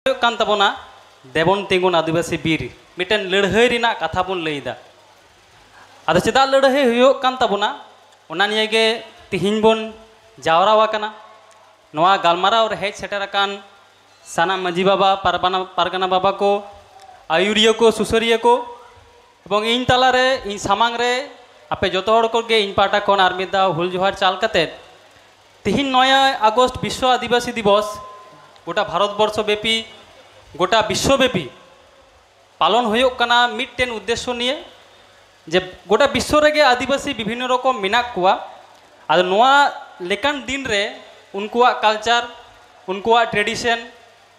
kan tabona Devon Tingun Adivasi Bir miten leureui rina katha bon leida ado cheda leureui huyuk kan tabona ona niye ge tihin bon jawra wakana noa galmarau re hej seter akan sana maji baba pargana baba ko ayuriya ko susuriya ko ebong in talare in samang re ape joto hor ko ge in pata kon ar mid dau hul johar chal kate tihin 9 August বিশ্ব আদিবাসী দিবস গোটা ভারতবর্ষ ব্যাপী গোটা বিশ্বব্যাপী পালন হয়ুক কানা মিডটেন উদ্দেশ্য নিয়ে যে গোটা বিশ্ব রেগে আদিবাসী বিভিন্ন রকম মেনাক কোয়া আর নোয়া লেকান দিন রে উনকুয়া কালচার উনকুয়া ট্রেডিশন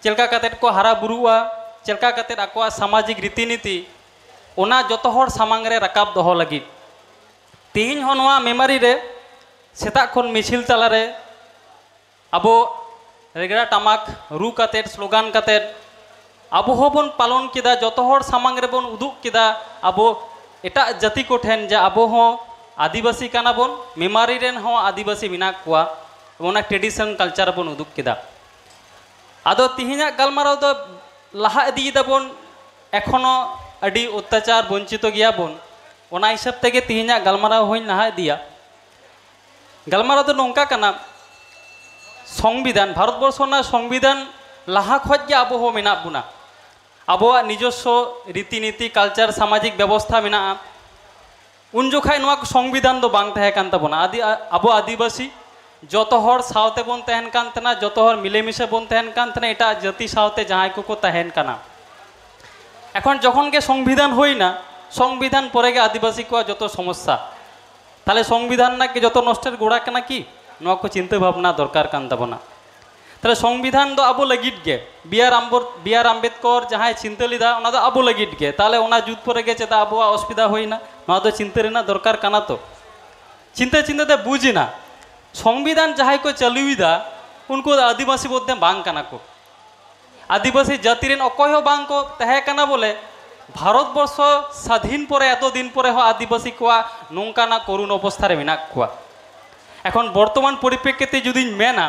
চেলকা কাতেট কো হারা বুরুয়া চেলকা কাতেট আকোয়া সামাজিক রীতিনীতি ওনা যত হর সামাং রে রাকাব দহ লাগি তিহিন হ নোয়া মেমারি রে সেতা খন মিছিল তালারে আবো রেগড়া টামাক রু কাতেট স্লোগান কাতেট আবো হবন পালন কিদা যত হর সামাং রে বন উদুক কিদা আবো এটা জাতি কো ঠেন যে আবো হ আদিবাসী কানা বন মেমারি রেন হ আদিবাসী মিনাক কোয়া ওনা ট্রেডিশন কালচার বন উদুক কিদা আদো তিহিনা গালমারাও দ লাহা ইদি দাবন এখনো আডি অত্যাচার বঞ্চিত গিয়া বন ওনা হিসাব থেকে তিহিনা গালমারাও হইন লাহা দিয়া গালমারা তো নৌকা কানা সংবিধান ভারতবর্ষ না সংবিধান লাহা খজ গে আবহ মেনা বুনা আবহাওয়া নিজস্ব রীতিনীতি কালচার সামাজিক ব্যবস্থা মেনা উন জোখাই নোয়া সংবিধান দো বাং তাহে কান তাবনা আবো আদিবাসী যত হর সাওতে বন তাহেন কান তানা যত হর মিলেমিশে বন তাহেন কান তানা এটা জাতি সাওতে যাহাই কো তাহেন কানা এখন যখন গে সংবিধান হই না সংবিধান পরে গে আদিবাসী কোয়া যত সমস্যা তাহলে সংবিধান নাকি যত নষ্টের গোড়া কেনা কি নোয়া কো চিন্তা ভাবনা দরকার কান তাবনা তাহলে সংবিধান দো আবো লাগিট গে বিআর আম্বেদকর যাহাই চিন্তা লিদা ওনা দো আবো লাগিট গে তাহলে ওনা যুদ্ধ পরে গে চেতা আবো অসুবিধা হই না নোয়া দো চিন্তা রেনা দরকার কানা তো চিন্তাতে বুঝি না সংবিধান যাহাই কো চালুইদা উনকো আদিবাসী মধ্যে বাং কানা কো আদিবাসী জাতিরেন অকয় বাং কো তাহে কানা বলে ভারতবর্ষ স্বাধীন পরে এতদিন পরে হ আদিবাসী কোয়া নৌকানা করুণ অবস্থারে মেনাক কোয়া এখন বর্তমান পরিপ্রেক্ষিতে যদি মেনা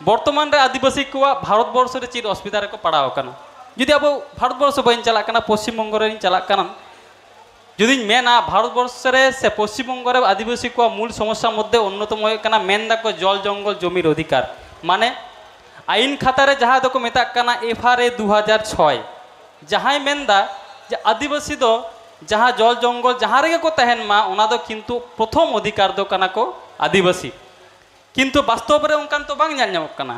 বর্তমান রে আদিবাসী কোয়া ভারতবর্ষের চির অসুবিধারে কো পাড়াও কানা যদি আবো ভারতবর্ষ বইন চালাক কানা পশ্চিমবঙ্গ রে চালাক কানা যদি মেনা ভারতবর্ষের সে পশ্চিমবঙ্গের আদিবাসী কোয়া মূল সমস্যার মধ্যে অন্যতম হয়ে কানা মেন দেখো জল জঙ্গল জমির অধিকার মানে আইন খাতারে যাহা দেখো মেতাক কানা FRA 2006 যাহাই মেনদা যে আদিবাসী দো যাহা জল জঙ্গল যাহা রেগে কো তাহেন মা ওনা দো কিন্তু প্রথম অধিকার দো কানা কো আদিবাসী কিন্তু বাস্তবরে অঙ্কান তো বাং জাল নামক কানা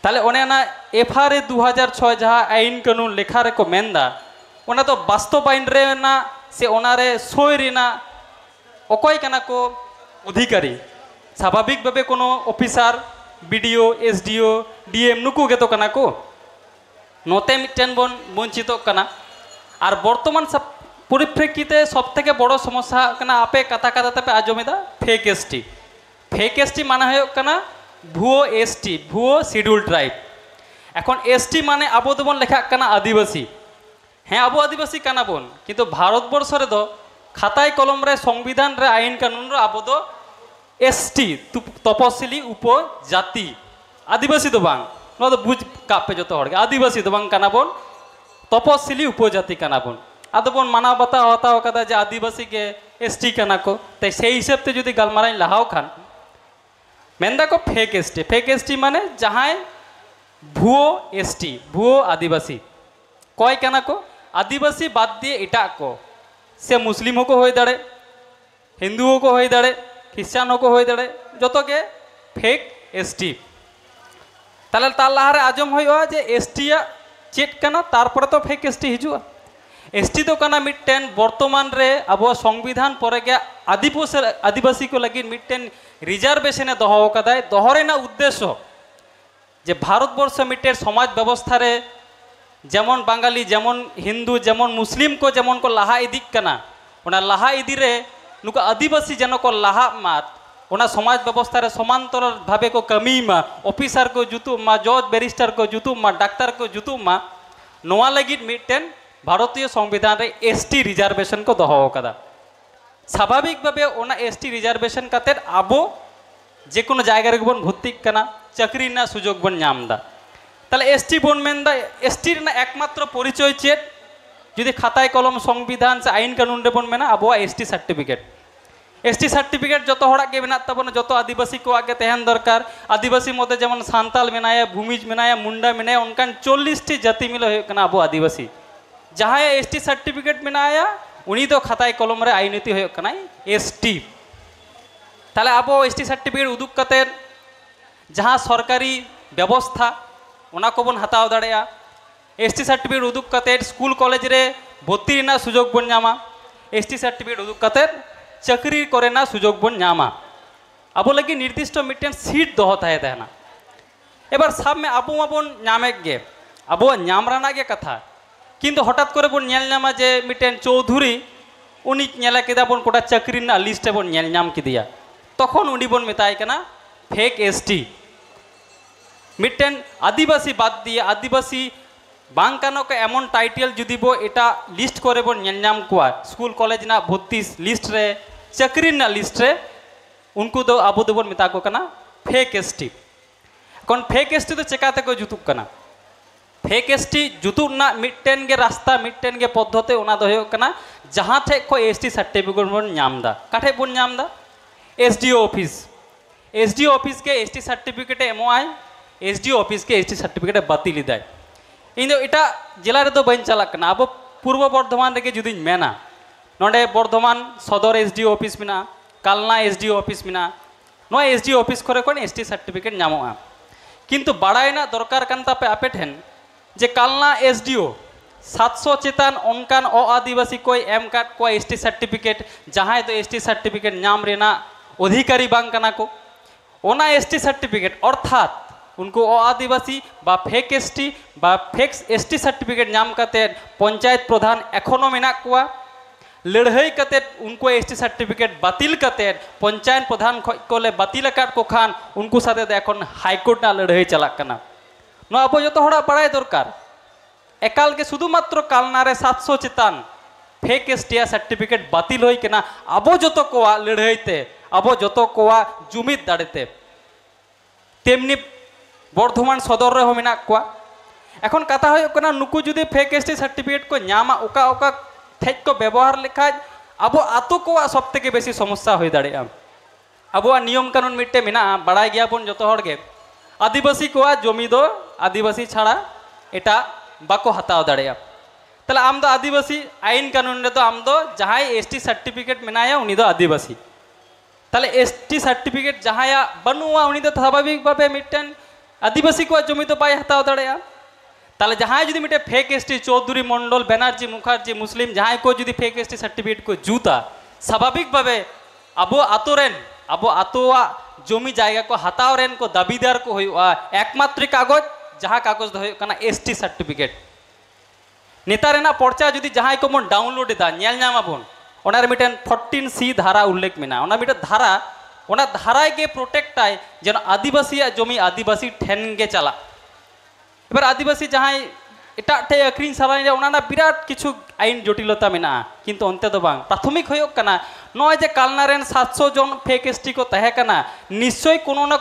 তাহলে ওনে না FRA 2006 যাহা আইন কানুন লেখা রে কো মেনদা ওনা তো বাস্তব আইন রে না সে ওনারে সই রে না অকয় কানা কো অধিকারী স্বাভাবিকভাবে কোনো অফিসার BDO SDO DM নুকু গে তো কানা কো নতে মিটেন বন বঞ্চিত কানা আর বর্তমান পরিপ্রেক্ষিতে সবথেকে বড় সমস্যা কানা আপে কাতা কাতাতে আজমিদা ফেক এসটি মানে হয় কানা ভুয়ো এসটি ভুয়ো শিডিউল ট্রাইব এখন এসটি মানে আবো দেবন লেখা কানা আদিবাসী হ্যাঁ আবো আদিবাসী কানা বন কিন্তু ভারতবর্ষরে দো খাতায় কলম রে সংবিধান রে আইন কানুন রে আবো দো এসটি তপশিলি উপজাতি আদিবাসী তো বাং নোয়া তো বুঝ কাপে যত হড় আদিবাসী তো বাং কানা বন তপশিলি উপজাতি কানা বন আদো বন মানা বাতা হতা কাদা যে আদিবাসী কে এসটি কানা কো তাই সেই হিসাবতে যদি গালমারাই লাহাও খান মেন্দা কো ফেক এসটি মানে যাহাই ভুয়ো এসটি ভুয়ো আদিবাসী কয় কানা কো আদিবাসী বাদ দিয়ে এটা কো সে মুসলিম হোক হয়ে দাঁড়ে হিন্দু হোক হয়ে দাঁড়ে খ্রিস্টান হোক হয়ে দাঁড়ে যতকে ফেক এসটি তাহলে তার লাহারে আজম হইয়া যে এসটিয়া চেট কানা তারপরে তো ফেক এসটি হিজুয়া এসটি তো কানা মিটটেন বর্তমান রে আবো সংবিধান পরে গে আদিবাসী কো লাগি মিটটেন রিজার্ভেশনে দহ কাদায় দহরে না উদ্দেশ্য যে ভারতবর্ষ মিটের সমাজ ব্যবস্থারে যেমন বাঙালি যেমন হিন্দু যেমন মুসলিম কো যেমন কো লাহা ইদিক কানা ওনা লাহা ইদিরে নুকা আদিবাসী যেন কো লাহা মাত ওনা সমাজ ব্যবস্থারে সমান্তর ভাবে কো কমি মা অফিসার কো জুতু মা জজ ব্যারিস্টার কো জুতু মা ডাক্তার কো জুতু মা নোয়া লাগি মিটেন ভারতীয় সংবিধান রে এসটি রিজার্ভেশন কো দহ কাদা স্বাভাবিকভাবে ওনা এসটি রিজার্ভেশন কাতের আবো যে কোনো জায়গা রে বন ভর্তি কানা চাকরি না সুযোগ বন নামদা তাহলে এসটি বন মেনদা এসটি ᱨᱮᱱᱟᱜ একমাত্র পরিচয় চেত যদি খাতায় কলম সংবিধান সে আইন কানুন রে বন মেনা আবো এসটি সার্টিফিকেট এসটি সার্টিফিকেট যত হড়াক গে মেনা তাবনা যত আদিবাসী কো আগে তেহান দরকার আদিবাসী মধ্যে যেমন সান্তাল মেনায়া ভূমিজ মেনায়া মুন্ডা মেনায়া অনকান 40টি জাতি মিলে হয়ে কানা আবো আদিবাসী যাহায় এসটি সার্টিফিকেট মেনায়া উনি তো খাতায় কলম রে আইনতি হয়ে কানাই এসটি তাহলে আবো এসটি সার্টিফিকেট উদুক কাতে যাহা সরকারি ব্যবস্থা ওনা কোবন হাতাও দাড়েয়া এসটি সার্টিফিকেট উদুক কাতে স্কুল কলেজ রে ভর্তি রেনা সুযোগ বন নামা এসটি সার্টিফিকেট উদুক কাতে চাকরি করে না সুযোগ বন নামা আবো লাগি নির্দিষ্ট মিটেন সিট দহ তাহে তাহেনা এবার সামনে আবু মাবন নামে গে আবো নামরানা গে কথা কিন্তু হঠাৎ করে বন নেল নামা যে মিটেন চৌধুরী উনি নেলা কেদা বন কোটা চাকরি না লিস্টে বন নেল নাম কিদিয়া তখন উনি বন মেতায় কেনা ফেক এসটি মিটেন আদিবাসী বাদ দিয়ে আদিবাসী বাংকানো কে এমন টাইটেল যদি বো এটা লিস্ট করে বন নেল নাম কোয়া স্কুল কলেজ না ভর্তি লিস্ট রে চাকরি না লিস্ট রে उनको दो आबो दो बन मिता को कना फेक एसटी कौन फेक एसटी तो चेकाते को जुतुक कना फेक एसटी जुतुक ना मिट्टेन के रास्ता मिट्टेन के पद्धति उना दो हो कना जहाँ थे को एसटी सर्टिफिकेट बन नामदा काठे बन नामदा एसडीओ ऑफिस के ST certificate MOI SDO office के एसटी सर्टिफिकेट बातिल दाय इन इटा जिला रे तो बन चला कना अब पूर्व बर्धमान रे जुदी मेना नोडे बर्धमान सदर एसडीओ ऑफिस मेना कालना एसडीओ ऑफिस मेना नो एसडीओ ऑफिस करे कोन एसटी सर्टिफिकेट नामोआ किंतु बाड़ायना दरकार कान तापे आपे ठेन जे कालना एसडीओ 700 चेतान अनकान अ आदिवासी कोई एम कार्ड को एसटी सर्टिफिकेट जहां तो एसटी सर्टिफिकेट नाम रेना अधिकारी बांग कना को ओना एसटी सर्टिफिकेट अर्थात उनको अ आदिवासी बा फेक एसटी बा फेक एसटी सर्टिफिकेट नाम काते पंचायत प्रधान एखोनो मेना कोआ लड़ाई कते उनको एसटी सर्टिफिकेट बातिल कते पंचायत प्रधान कोले बातिल काट को खान उनको साथे एखन हाईकोर्ट ना लड़ाई चला कना नो अब जो तो हड़ा बड़ाई दरकार एकाल के शुधुमात्र कालना रे 700 चेतान फेक एसटी सर्टिफिकेट बातिल होई केना अब जो तो कोआ लड़ाईते अब जो तो कोआ जुमित दाड़ेते तेमनी बर्धमान सदर रे हो मेना कोआ एखन कथा होय कना नुकु जुदी फेक एसटी सर्टिफिकेट को नामा ओका ओका ठेक को व्यवहार लेखा अब आतो को सब থেকে বেশি সমস্যা হয়ে দাঁড়িয়ে আবো নিয়ম কানুন মিটে মিনা বাড়াই গিয়া বন যত হড়গে আদিবাসী কোয়া জমি দো আদিবাসী ছাড়া এটা বাকো হাতাও দাঁড়িয়ে তাহলে আম দো আদিবাসী আইন কানুন রে তো আম দো যাহাই এসটি সার্টিফিকেট মেনায়া উনি দো আদিবাসী তাহলে এসটি সার্টিফিকেট যাহায়া বনুয়া উনি তো স্বাভাবিক ভাবে মিটেন আদিবাসী কোয়া জমি তো বাই হাতাও দাঁড়িয়ে তাহলে যাহাই যদি মিটে फेक एसटी चौधरी मंडल बनर्जी मुखार्जी मुस्लिम जहाँ को जो फेक एसटी सर्टिफिकेट को जूता स्वाभाविक भावे अब आतोरेन अब आतोआ जमी जायगा को हताव रेन को दाबीदार को हुआ एकमात्र कागज जहाँ कागज दो कना एसटी सर्टिफिकेट नेता रेना पर्चा जो जहाँ को मन डाउनलोड दा नेल नामाबन ओनार मिटेन 14C धारा उल्लेख मेना ओना मिटे धारा ओना धाराय के प्रोटेक्ट आय जेन आदिवासी जमी आदिवासी ठेन गे चला এবার আদিবাসী যাহাই এটা ঠে আক্রিন সারাই ওনানা বিরাট কিছু আইন জটিলতা মেনা কিন্তু অন্তে তো বাং প্রাথমিক হয়ক কানা নয় যে কালনারেন 700 জন ফেক এসটি কো তাহে কানা নিশ্চয়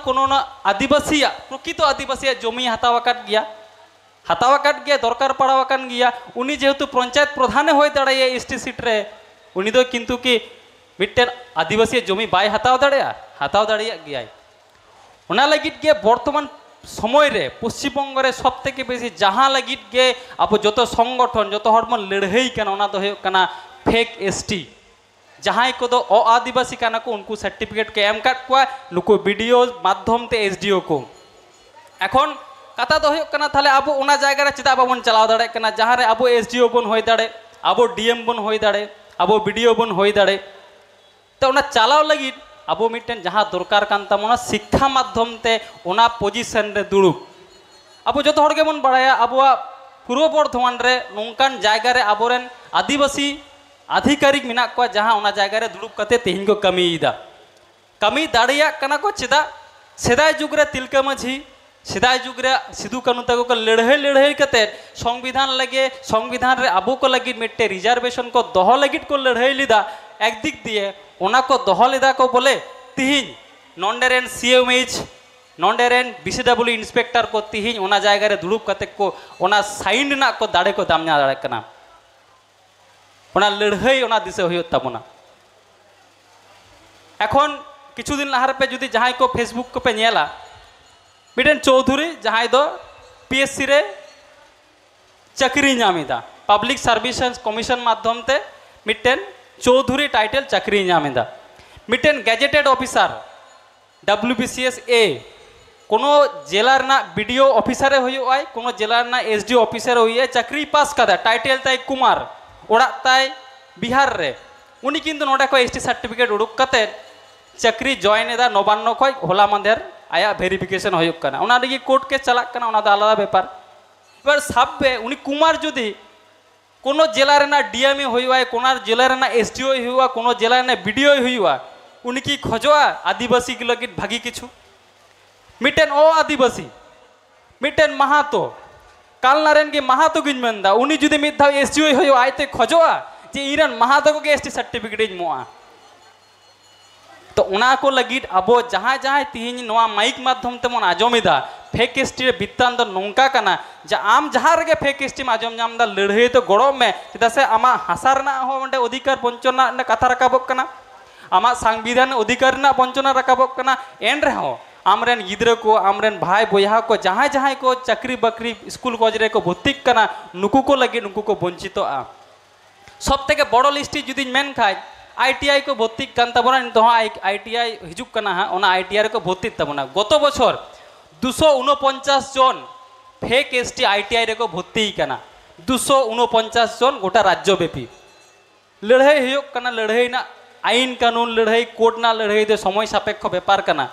কোনো না আদিবাসী প্রকৃত আদিবাসী জমি হাতাওয়া কাট গিয়া দরকার পড়াওয়া কান গিয়া উনি যেহেতু পঞ্চায়েত প্রধানে হয়ে দাঁড়াইয়া এসটি সিট রে উনি তো কিন্তু কি মিটেন আদিবাসী জমি বাই হাতাও দাঁড়িয়া গিয়া ওনা লাগিত গিয়ে বর্তমান समय रे पश्चिम बंग रे सब থেকে বেশি जहाँ लगित गे अब जो तो संगठन जो तो हरमन लड़ाई कना तो कना फेक एसटी जहाँ को तो अ आदिवासी कना को उनको सर्टिफिकेट के एम कार्ड को नुको वीडियो माध्यम ते एसडीओ को এখন कथा तो कना थाले अब ओना जायगा रे चिता बाबन चलाव दाड़े कना जहाँ रे अब एसडीओ बन होय दाड़े अब डीएम बन होय दाड़े अब वीडियो बन होय दाड़े तो ओना चलाव लगी अब मिट्टन जहाँ दरकार कान तामोना शिक्षा माध्यम ते ओना पोजिशन रे दुड़ुब अब जो तो हड़गे बन बड़ाया अब पूर्व बर्धमान रे नौकान जायगा रे आबोरेन आदिवासी आधिकारिक मेना को जहाँ ओना जायगा रे दुड़ुब कते तेहिन को कमी दाड़िया कना को चेदा सेदाय जुग रे तिलका माझी सेदाय जुग रे सिदु कानू तको को लड़ाई कते संविधान लगे संविधान रे आबो को लगी मिट्टे रिजर्वेशन को दह लगिट को लड़ाई लिदा एक दिक दिए ओना को दह लेदा को बोले तिहिन नॉन्डेरेन सीएमएच नोडेरेन BCW इंस्पेक्टर को तिहिं ओना जायगा रे दुड़ुब कते को ओना साइन ना को दाड़े को दाम दाड़े कना ओना लड़हई ओना दिसे हुयो ताबोना एखन किछु दिन लाहार पे जुदी जहां को फेसबुक को पे नेला मिटेन चौधुरी जहां दो PSC रे चाकरी नामिदा पब्लिक सर्विसेस कमिशन माध्यम ते मिटेन चौधुरी टाइटल चाकरी नामिदा मिटेन गैजेटेड ऑफिसर WBCS A कोनो जिला रना BDO ऑफिसर हुई कोनो जिला रना SDO ऑफिसर हुई चाकरी पास कदा टाइटल ताई कुमार ओड़ा ताई बिहार रे उनी किंतु नोडे को ST सर्टिफिकेट उडुक कते चाकरी जॉइन एदा नवान्न खय होला मांदेर आया वेरिफिकेशन हुई कना ओना लगी कोर्ट के चलाक कना ओना दा आलादा ब्यापार एबार साबबे उनी कुमार जुदी कोनो जिला रना DME हुई कोनो जिला रना SDO हुआ कोनो जिला रना BDO हुआ उनी की खोजोआ आदिवासी के लगी भागी किछु मिटेन ओ आदिवासी मिटेन महातो कालनारेन की महातो गिन मेंदा उनी जुदी मिद धाव SDO हुई आयते खोजोआ जे इरन महातो को ST सर्टिफिकेट मोआ तो उना को लगी अब जहाँ जहाँ तिहिं नोआ माइक माध्यम तेमन आजमिदा फेक ST रे बित्तान नौका कना जे आम जहाँ रगे फेक ST में आजम नामदा लड़ाई तो गड़ो में चेदा से आमा हासा रना हो मंडे अधिकार पंचना कथा रकाबक कना आमा संविधान अधिकार ना पंचना रकाबक कना एन रहो आमरेन गिद्र को आमरेन भाई बोया को जहाँ जहाँ को चाकरी बाकरी स्कूल कॉलेज रे को भर्ती कना नुकु को लगे नुकु को वंचित सब तक बड़ो लिस्ट जुदी मेन खाय ITI को भर्ती कान ताबोना नितो ITI हिजुक कना हा ओना ITI रे को भर्ती ताबोना गत बछर 249 जन फेक ST ITI रे को भर्ती कना 249 जन गोटा राज्यव्यापी लड़ाई हुयुक कना लड़ाई ना आईन कानून लड़ाई कोर्ट ना लड़ाई दे समय सापेक्ष व्यापार कना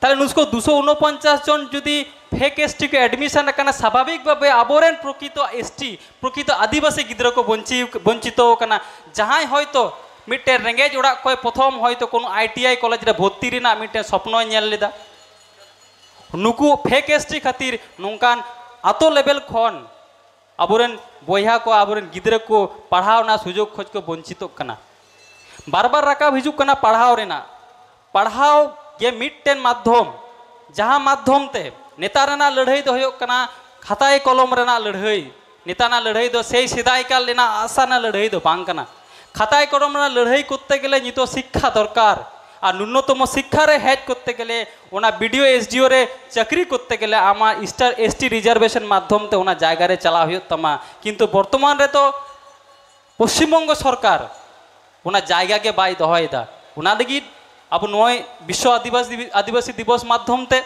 ताले नुसको 249 जन जुदी फेक ST के एडमिशन कना स्वाभाविक भावे आबोरेन प्रकृत ST प्रकृत आदिवासी गिद्र को वंचित कना जहां हयतो मिट्टे रेंगेज ओड़ा कोई प्रथम हयतो कोनो ITI कॉलेज रे भर्ती रेना मिट्टे स्वप्न नेल लेदा नुकु फेक ST खातिर नोंकान आतो लेवल खन आबोरेन बोया को आबोरेन गिद्र को पढ़ावना सुजोग खोज को वंचित कना बार बार राकाब हिजुक कना पढ़ाव रेना पढ़ाव ये मिट्टेन माध्यम जहाँ माध्यम ते नेता रेना लड़ाई दो हुयुक कना खाताय कलम रेना लड़ाई नेता ना लड़ाई दो सेई सेदाय काल लेना आशा ना लड़ाई दो बांग कना खाताय कलम रेना लड़ाई करते गेले नितो शिक्षा दरकार और न्यूनतम शिक्षा रे हेज करते गेले ओना BDO SDO रे चाकरी करते गेले आमा ST रिजर्वेशन माध्यम ते ओना जायगा रे चला हुयुक तमा किंतु वर्तमान रे तो पश्चिमबंग सरकार ओना जायगा के बाय दोहयदा ओना लगी अब नय विश्व आदिवासी दिवस माध्यम ते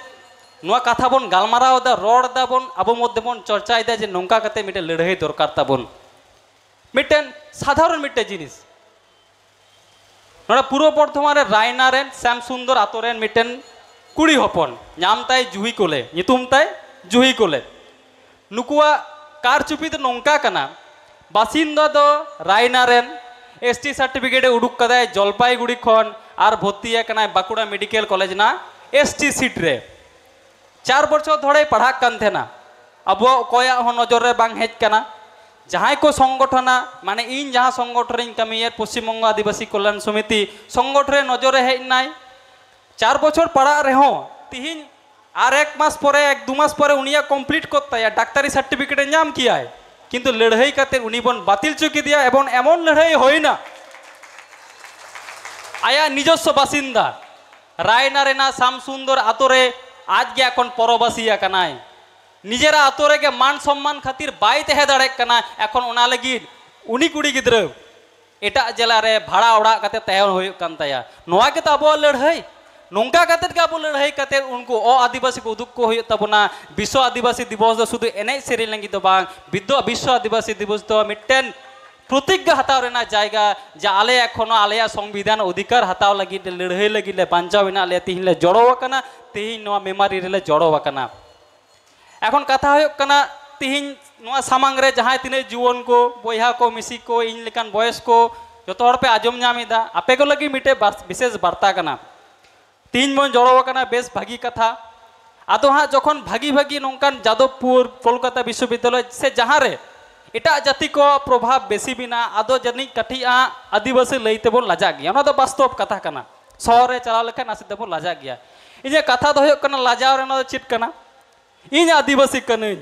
नोआ कथा बन गालमाराव दा रोड दा बन अब मध्य बन चर्चा दा जे नौका कते मिटे लड़ाई दरकार ताबन मिटेन साधारण मिटे जिनिस नोड़ा पूर्व बर्धमान रायनारेन श्याम सुंदर आतोरेन मिटेन कुड़ी हपन नाम ताई जुही कोले नितुम ताई जुही कोले नुकुआ कारचुपी तो नौका कना बासिंदा दो रायनारेन ST सर्टिफिकेट उडुक कदाय जलपाईगुड़ी खन और भर्ती बाकुड़ा मेडिकल कॉलेज ना ST सीट रे 4 बछर धरे पढ़ा कान थेना अब कोया हो नजर रे बांग हेज कना जहां को संगठना माने इन जहां संगठन कमियर पश्चिमबंग आदिवासी कल्याण समिति संगठन नजर रे हेज नाय 4 बछर पढ़ा रेहो तिहिन और 1 मास परे 1-2 मास परे उनिया कमप्लीट करता डाक्तारी सर्टिफिकेट नाम किया है किंतु लड़ाई करते उनी बन बातिल चुकी दिया एवं एमन लड़ाई होई ना आया निजस्व बासिंदा रायना रेना श्याम सुंदर आतोरे आज गे एखन परबासिया कनाय निजेरा आतोरे के मान सम्मान खातिर बाय तहे दाड़े कना एखन ओना लगी उनी कुड़ी गिद्र एटा जिला रे भाड़ा ओड़ा कते तहन होय कान ताया नोआ के ताबो लड़ाई नौका कते के अब लड़ाई कते उनको आदिवासी को उदुक को होय तबना विश्व आदिवासी दिवस दो शुद्ध एने सेरी लगी तो बांग विश्व आदिवासी दिवस तो मिट्टेन प्रतिज्ञा हताव रेना जायगा जा आले एखोनो आलेया संविधान अधिकार हताव लगी लड़ाई लगी ले बांचावना आले तिहिन ले जड़ो वकना तिहिन नोआ मेमारी रे ले जड़ो वकना एखन कथा होय कना तिहिन नोआ सामांग रे जहां तिने जुवन को बोया को मिसी को इन लेकान बयस को जतो हर पे आजम नामिदा आपे को लगी मिटे विशेष वार्ता कना तीन बन जड़ो वकना बेस भागी कथा आदो हाँ जखन भागी भागी नौकान जादवपुर कोलकाता विश्वविद्यालय से जहाँ रे एटा जाति को प्रभाव बेसी बिना आदो जनी कठी आदिवासी लईते बन लाजा गया तो वास्तव कथा कना शहर रे चला लेखा नासिते बन लाजा गया ᱤᱧᱟᱹᱜ ᱠᱟᱛᱷᱟ ᱫᱚ ᱦᱩᱭᱩᱜ ᱠᱟᱱᱟ ᱞᱟᱡᱟᱣ ᱨᱮᱱᱟᱜ ᱫᱚ ᱪᱮᱫ ᱠᱟᱱᱟ? ᱤᱧ ᱟᱹᱫᱤᱵᱟᱹᱥᱤ ᱠᱟᱹᱱᱟᱹᱧ,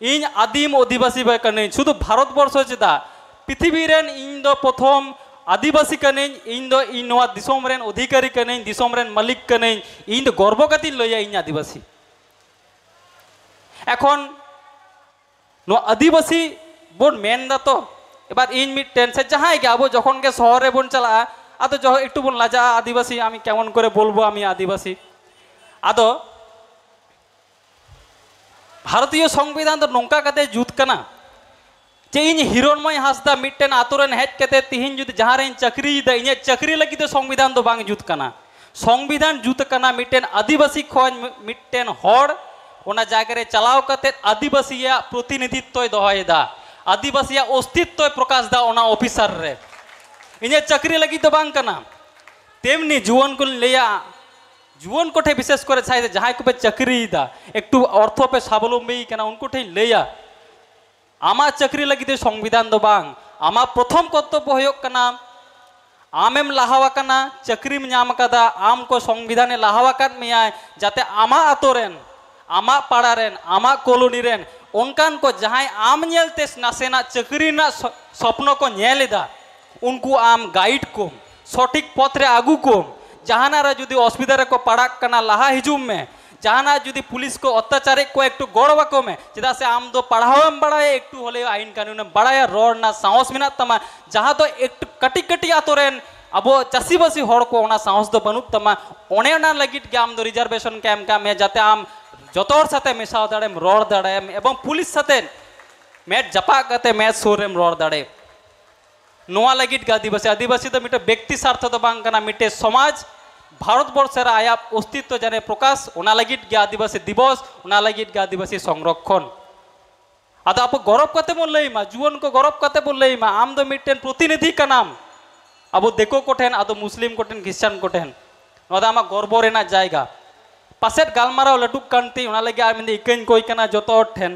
ᱤᱧ ᱟᱹᱫᱤᱢ ᱚᱫᱤᱵᱟᱹᱥᱤ ᱠᱟᱹᱱᱟᱹᱧ, ᱥᱩᱫᱷᱩ ᱵᱷᱟᱨᱚᱛ ᱵᱚᱨᱥᱚ ᱪᱮᱫᱟᱜ পৃথিবী রেন ইᱧ ᱫᱚ প্রথম আদিবাসী কানাইᱧ, ইᱧ ᱫᱚ ᱤᱧ ᱱᱚᱣᱟ দিশᱚম রেন অধিকারী কানাইᱧ, দিশᱚম রেন মালিক কানাইᱧ, ইᱧ ᱫᱚ গর্ব কাতিᱧ লইয়া ইᱧ আদিবাসী। এখন ᱱᱚᱣᱟ আদিবাসী ᱵᱚᱱ ᱢᱮᱱᱫᱟ ᱛᱚ, এবার ইᱧ মিটটেন সে যাহাই গে আবো যখন গে শহরে ᱵᱚᱱ চালাᱜᱼᱟ আদো একটু ᱵᱚᱱ লাজাᱜᱼᱟ আদিবাসী, আমি কেমন করে বলবো আমি আদিবাসী। আদো ভারতীয় সংবিধান তো নৌকা কাতে জুত কানা যে ইᱧ হিরণময় হাসদা মিটটেন আতো রেন হেজ কাতে তিহিᱧ যদি যাহা রেᱧ চাকরিᱭᱮᱫᱟ ইᱧᱟᱹᱜ চাকরি লাগি তো সংবিধান তো বাং জুত কানা। সংবিধান জুত কানা মিটটেন আদিবাসী খোঁজ মিটটেন হড় ওনা জায়গা রে চালাও কাতে আদিবাসীয়া প্রতিনিধিত্বই দহয়দা, আদিবাসীয়া অস্তিত্বই প্রকাশ দা ওনা অফিসার রে। ইᱧᱟᱹᱜ চাকরি লাগি তো বাং কানা। তেমনি জুয়ান কো লইয়া জুয়ান কোঠে বিশেষ করে চাই যাহাই কো পে চাকরিᱭেদা একটু অর্থ পে স্বাবলম্বী কানা উনকো ঠেই লইয়া আমার চাকরি লাগি তো সংবিধান দো বাং, আমার প্রথম কর্তব্য হয়ক কানা আমেম লাহাওয়া কানা চাকরিম ᱧᱟᱢ কাদা আম কো সংবিধানে লাহাওয়া কাত মেয়ায় যাতে আমা আতো রেন আমা পাড়া রেন আমা কলোনি রেন অনকান কো যাহাই আম ñᱮᱞতে নাসেনা চাকরি না স্বপ্ন কো ñᱮᱞᱮᱫᱟ উনকু আম গাইড কম সঠিক পথরে আগু কম। জাহানারা যদি অসুবিধা রে কো পাড়াক কানা লাহা হিজুম মে, জাহানা যদি পুলিশ কো অত্যাচারে কো একটু গড়বা কমে চেদা সে আম দো পড়াওয়াম বাড়ায় একটু হলে আইন কানুন বাড়ায় রড় না সাহস মেনা তামা, যাহা তো একটু কাটি কাটি আতো রেন আবো চাষিবাসী হড় কো ওনা সাহস দো বানুক তামা। অনে না লাগিট গে আম দো রিজার্ভেশন ক্যাম্প কামে যাতে আম যতর সাথে মেশাও দাঁড়েম রড় দাঁড়ায় এবং পুলিশ সাথে মেট জাপা কাতে মেট সোরেম রড় দাঁড়ে। নোয়া লাগিট গে আদিবাসী আদিবাসী তো মিটে ব্যক্তি স্বার্থ তো বাং কানা, মিটে সমাজ ভারতবর্ষের আয়া অস্তিত্ব জানে প্রকাশ ওনা লাগিট গে আদিবাসী দিবস, ওনা লাগিট গে আদিবাসী সংরক্ষণ। আদো আপো গরব কাতে বন লইমা জুয়ান কো গরব কাতে বন লইমা আম দো মিটটেন প্রতিনিধি কানাম, আবো দেখো কোঠেন আদো মুসলিম কোঠেন খ্রিস্টান কোঠেন, নদা আমা গর্ব রেনা জায়গা। পাশের গালমারাও লটুক কান্তি ওনা লাগি আমি ইকাইন কই কানা যত ঠেন।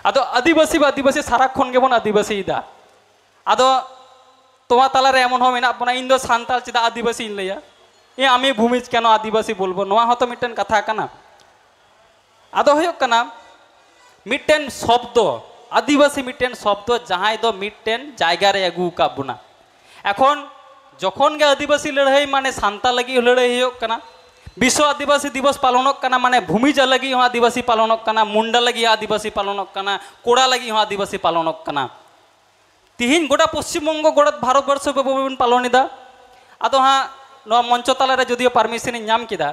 আদো আদিবাসী বা আদিবাসী সারাক্ষণ গেবন আদিবাসী দা আদো তোমার তালারে এমন হবে না আপনার ইন্দো সান্তাল চেদা আদিবাসী লইয়া এ আমি ভূমিজ কেন আদিবাসী বলবো, নোয়া হতো মিটটেন কথা কানা। আদো হয়ক কানা মিটটেন শব্দ আদিবাসী মিটটেন শব্দ যাহাই দো মিটটেন জায়গারে আগু কাবুনা। এখন যখন গে আদিবাসী লড়াই মানে সান্তাল লাগি লড়াই হয়ক কানা, বিশ্ব আদিবাসী দিবস পালনক কানা মানে ভূমিজা লাগি হো আদিবাসী পালনক কানা, মুন্ডা লাগি আদিবাসী পালনক কানা, কোড়া লাগি হো আদিবাসী পালনক কানা। তিহিন গোটা পশ্চিমবঙ্গ গোটা ভারতবর্ষ বন পালনিদা। আদো হ্যাঁ নয়া মঞ্চ তালারে যদিও পারমিশন ñam কিদা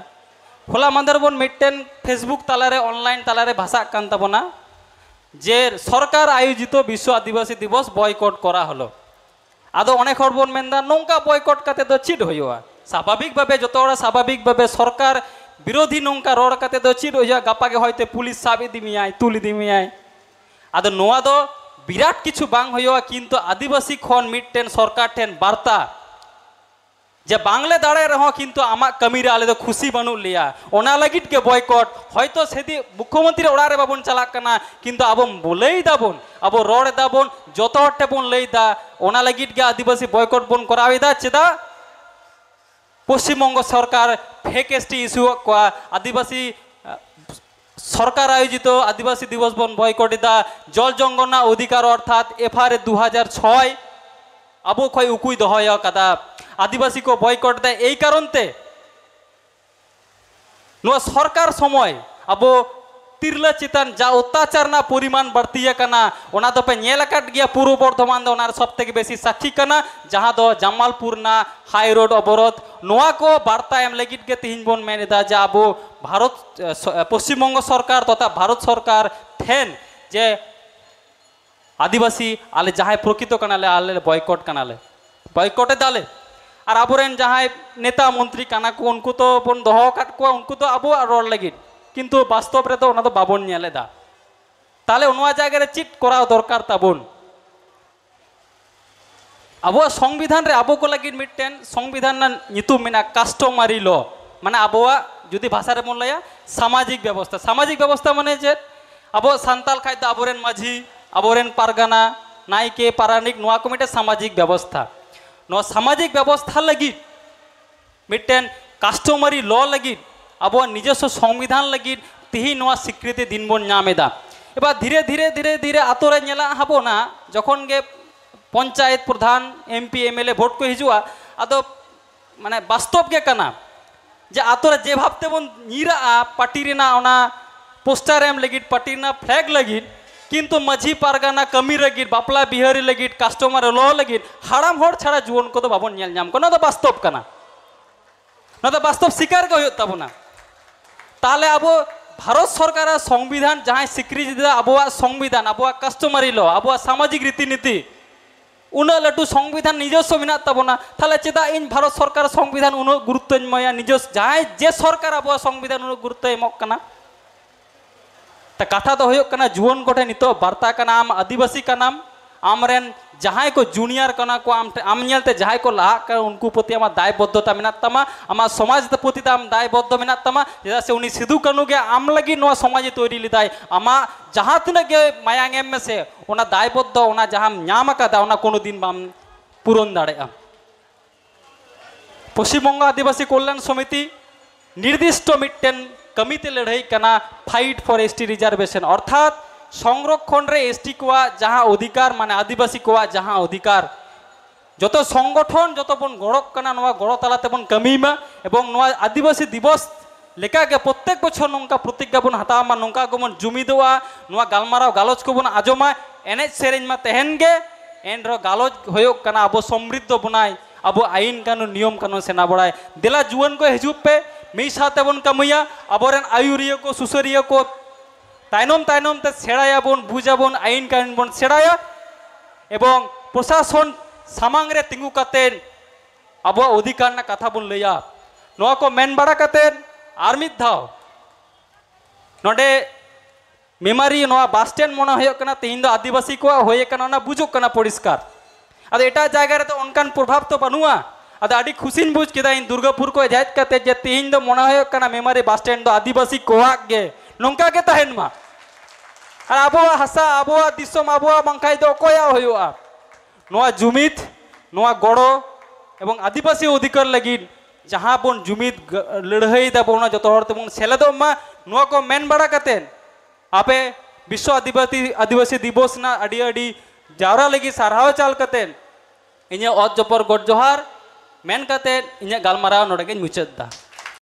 হোলা মাদার বন মিটটেন ফেসবুক তালারে অনলাইন তালারে ভাষা কান তাবনা যে সরকার আয়োজিত বিশ্ব আদিবাসী দিবস বয়কট করা হলো। আদো অনেক হড় বন মেন্দা নৌকা বয়কট কাতে তো চিট হইয়া স্বাভাবিকভাবে যত ওরা স্বাভাবিকভাবে সরকার বিরোধী নৌকা রড় কাতে তো চিট হইয়া গাপাকে হয়তো পুলিশ সাবি দিমিয়ায় তুলি দিমিয়ায়। আদো নোয়া দো বিরাট কিছু বাং হইয়া কিন্তু আদিবাসী খন মিটটেন সরকার ঠেন বার্তা যে বাংলা দাঁড়ায় রহ কিন্তু আমার কামিরে আলে তো খুশি বানু লিয়া ওনা লাগিট কে বয়কট হয়তো সেদি মুখ্যমন্ত্রী ওড়ারে বাবন চালাক কানা কিন্তু আবো বলেই দাবন আবো রড় দাবন যত হটে বন লই দা ওনা লাগিট গে আদিবাসী বয়কট বন করাই দা চেদা পশ্চিমবঙ্গ সরকার ফেক এসটি ইস্যু আদিবাসী সরকার আয়োজিত আদিবাসী দিবস বন বয়কট দা জল জঙ্গনা অধিকার অর্থাৎ এফআর 2006 আবো খয় উকুই দহয় কাদা আদিবাসী কো বয়কট দেয় এই কারণতে নোয়া সরকার সময় আবো তিরলা চেতান যা অত্যাচার না পরিমাণ বাড়তিয়া কানা ওনা দপে ñel আকাট গিয়া পূর্ব বর্ধমান দো ওনার সব থেকে বেশি সাক্ষী কানা যাহা দো জামালপুর না হাই রোড অবরোধ নোয়া কো বার্তা এম লাগিট গে তিহিন বন মেনেদা যা আবো ভারত পশ্চিমবঙ্গ সরকার তথা ভারত সরকার ঠেন যে আদিবাসী আলে যাহাই প্রকৃত কানালে আলে বয়কট কানালে বয়কটে দালে আর আবরেন যাহাই নেতা মন্ত্রী কানা কো উনকু তো বন দহ কাট কো উনকু তো আবো আর রড় লাগিট কিন্তু বাস্তব রে তো ওনা তো বাবন ñele দা তাহলে নোয়া জায়গায় চিট করা দরকার তাবন আবো সংবিধান রে আবো কো লাগিট মিটটেন সংবিধান না নিতুম মেনা কাস্টমারি ল মানে আবোয়া যদি ভাষা রে মন লয়া সামাজিক ব্যবস্থা মানে যে আবো সান্তাল খাইতে আবরেন মাঝি আবরেন পারগানা নাইকে পারানিক নোয়া কো মিটে সামাজিক ব্যবস্থা নো সামাজিক ব্যবস্থা লাগি मिट्टन कास्टमारी लॉ लगी अब निजस्व संविधान लगी तिही नोआ स्वीकृति दिन बन नामेदा एबार धीरे धीरे धीरे धीरे आतोरे नेला हाबोना जखन गे पंचायत प्रधान एमपी एमएलए भोट को हिजुआ आदो माने वास्तव गे कना जे आतोरे जे भावते बन नीरा पार्टी रेना ओना पोस्टर एम लगी पार्टी ना फ्लैग लगी किंतु माझी पारगाना कमी लगी बापला बिहारी लगी कास्टमार लॉ लगी हाड़ाम होड़ छाड़ा जुवन को तो बाबन नेल नाम को वास्तव कना ना तो वास्तव स्वीकार के हुयो ताबोना ताहले अब भारत सरकार संविधान जहाँ स्वीकृति दिया अब संविधान अब कास्टमारी लॉ अब सामाजिक रीतिनीति उन लटू संविधान निजस्व मेना ताबोना ताहले चेदा इन भारत सरकार संविधान उन गुरुत्व एमया निजस्व जहाँ जे सरकार अब संविधान उन गुरुत्व एमक कना ता कथा तो होयो कना जुवन कोठे नितो वार्ता कना आम आदिवासी कनाम आमरेन जहाँ को जूनियर कना को आम नेलते जहाँ को लाहा कर उनको प्रति आमा दायबद्धता मेना तमा आमा समाज प्रति आम दायबद्ध मेना तमा चेदा से उनी सिदु कानू गे आम लगी नोआ समाज तैरी लिदाय आमा जहाँ तिना गे मायांग एम में से ओना दायबद्ध ओना जहाँ नाम आकादा ओना कोनो दिन बाम पूरण दाड़ेगा पश्चिम बंग आदिवासी कल्याण समिति निर्दिष्ट मिट्टन कमिते लड़ाई कना फाइट फॉर एसटी रिजर्वेशन अर्थात संरक्षण रे एसटी को जहाँ अधिकार माने आदिवासी को जहाँ अधिकार जो संगठन जो बन गड़क कना नोआ गड़ तालाते बन कमीमा एवं नोआ आदिवासी दिवस लेका के प्रत्येक बछर नोंका प्रतिज्ञा बन हतामा नोंका को बन जुमिदोआ नोआ गालमाराव गालोच को बन आजमा एनेज सेरेंज मा तहन गे एनरो गालोच होयो कना अब समृद्ध बनाय अब आईन कानून नियम कानून सेना बड़ाय दिला जुवन को हिजुब पे मिस हाते बन कमैया अबरेन आयुरिया को सुसरिया को तायनम तायनम ते सेड़ाया बन बुझाबन आईन कानून बन सेड़ाया एवं प्रशासन सामांग रे तिंगु कातेन अब अधिकार ना कथा बन लैया नोआ को मेन बड़ा कातेन आर मिद धाव नोडे मेमारी नोआ बस स्टैंड मना होयो कना तेहिन दो आदिवासी को होये कना ना बुझो कना परिष्कार अद एटा जायगा रे तो उनकान प्रभाव तो बनुआ अद आडी खुशिन बुझ केदा इन दुर्गापुर को हेज काते जे तेहिन दो मना होयो कना मेमारी बस स्टैंड दो आदिवासी कोआक गे नोंका के तहन मा और आबो हासा आबो दिसम आबो बंखाय दो कोया होयोआ नोआ जुमित नोआ गड़ो एवं आदिवासी अधिकार लगी जहाँ बन जुमित लड़ाई दाबोना जो तोहरते बन सेलेदो मा नोआ को मेन बड़ा कतेन आपे विश्व आदिवासी दिवस ना अडी अडी जावरा लगी सारहाव चाल कतेन इन्या अत जपर गड जोहार मेन कतेन इन्या गालमाराव नोडे के मुचाद दा।